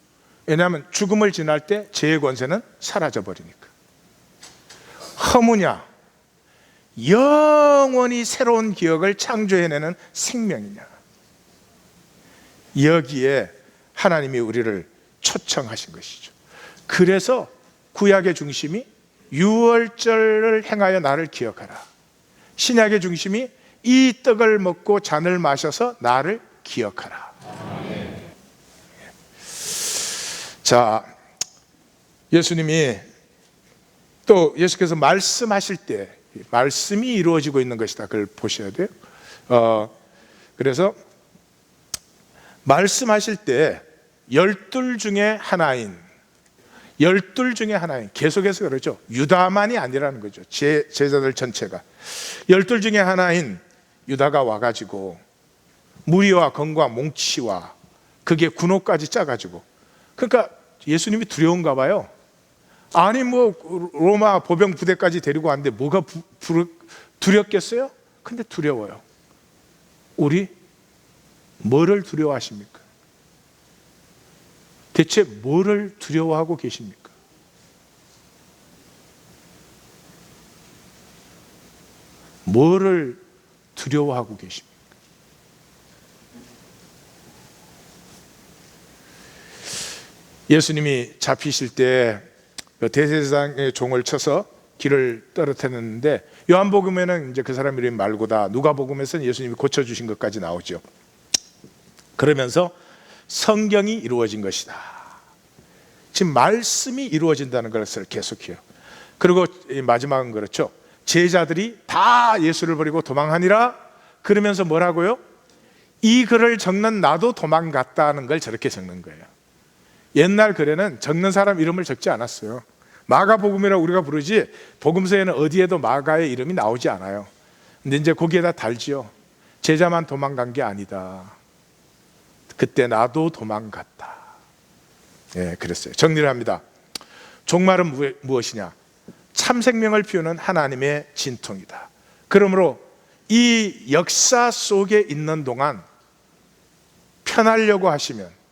왜냐하면 죽음을 지날 때 죄의 권세는 사라져버리니까. 허무냐, 영원히 새로운 기억을 창조해내는 생명이냐, 여기에 하나님이 우리를 초청하신 것이죠. 그래서 구약의 중심이 유월절을 행하여 나를 기억하라, 신약의 중심이 이 떡을 먹고 잔을 마셔서 나를 기억하라. 자, 예수님이 또 예수께서 말씀하실 때 말씀이 이루어지고 있는 것이다. 그걸 보셔야 돼요. 그래서 말씀하실 때 열둘 중에 하나인, 계속해서 그러죠. 유다만이 아니라는 거죠. 제자들 전체가. 열둘 중에 하나인 유다가 와가지고 무리와 건과 몽치와 그게 군호까지 짜가지고, 그러니까 예수님이 두려운가 봐요. 아니 뭐 로마 보병 부대까지 데리고 왔는데 뭐가 두렵겠어요? 근데 두려워요. 우리 뭐를 두려워하십니까? 대체 뭐를 두려워하고 계십니까? 뭐를 두려워하고 계십니까? 예수님이 잡히실 때 대제사장의 종을 쳐서 길을 떨어뜨렸는데, 요한복음에는 이제 그 사람 이름이 말고다, 누가복음에서는 예수님이 고쳐주신 것까지 나오죠. 그러면서 성경이 이루어진 것이다. 지금 말씀이 이루어진다는 것을 계속해요. 그리고 마지막은 그렇죠. 제자들이 다 예수를 버리고 도망하니라. 그러면서 뭐라고요? 이 글을 적는 나도 도망갔다는 걸 저렇게 적는 거예요. 옛날 글에는 적는 사람 이름을 적지 않았어요. 마가복음이라고 우리가 부르지 복음서에는 어디에도 마가의 이름이 나오지 않아요. 근데 이제 거기에다 달지요. 제자만 도망간 게 아니다. 그때 나도 도망갔다. 예, 그랬어요. 정리를 합니다. 종말은 무엇이냐? 참 생명을 피우는 하나님의 진통이다. 그러므로 이 역사 속에 있는 동안 편하려고 하시면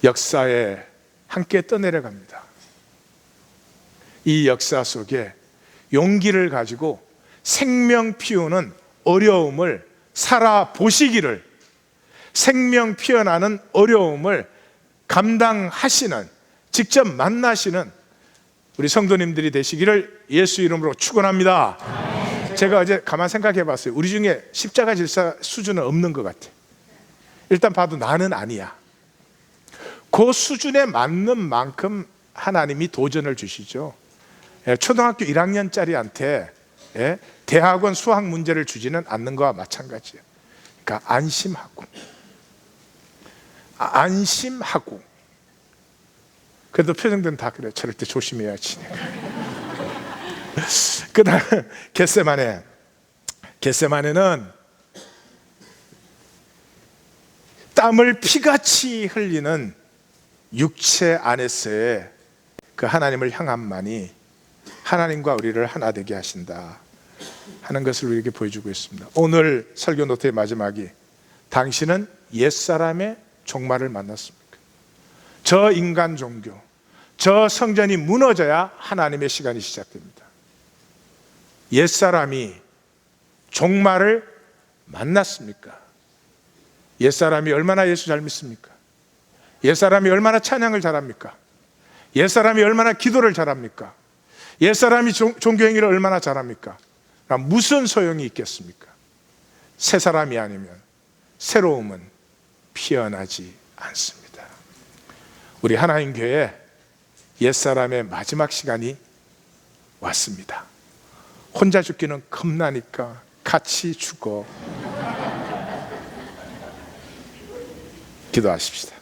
역사에 함께 떠내려갑니다. 이 역사 속에 용기를 가지고 생명 피우는 어려움을 살아보시기를, 생명 피어나는 어려움을 감당하시는, 직접 만나시는 우리 성도님들이 되시기를 예수 이름으로 축원합니다. 제가 어제 가만 생각해 봤어요. 우리 중에 십자가 질사 수준은 없는 것 같아. 일단 봐도 나는 아니야. 그 수준에 맞는 만큼 하나님이 도전을 주시죠. 초등학교 1학년짜리한테 대학원 수학 문제를 주지는 않는 거와 마찬가지예요. 그러니까 안심하고. 그래도 표정들은 다 그래. 저럴 때 조심해야지. 그 다음 겟세마네는 땀을 피같이 흘리는 육체 안에서의 그 하나님을 향함만이 하나님과 우리를 하나 되게 하신다 하는 것을 우리에게 보여주고 있습니다. 오늘 설교 노트의 마지막이 당신은 옛사람의 종말을 만났습니까? 저 인간 종교, 저 성전이 무너져야 하나님의 시간이 시작됩니다. 옛사람이 종말을 만났습니까? 옛사람이 얼마나 예수 잘 믿습니까? 옛사람이 얼마나 찬양을 잘합니까? 옛사람이 얼마나 기도를 잘합니까? 옛사람이 종교행위를 얼마나 잘합니까? 무슨 소용이 있겠습니까? 새 사람이 아니면 새로움은 피어나지 않습니다. 우리 하나님 교회 옛사람의 마지막 시간이 왔습니다. 혼자 죽기는 겁나니까 같이 죽어 기도하십시다.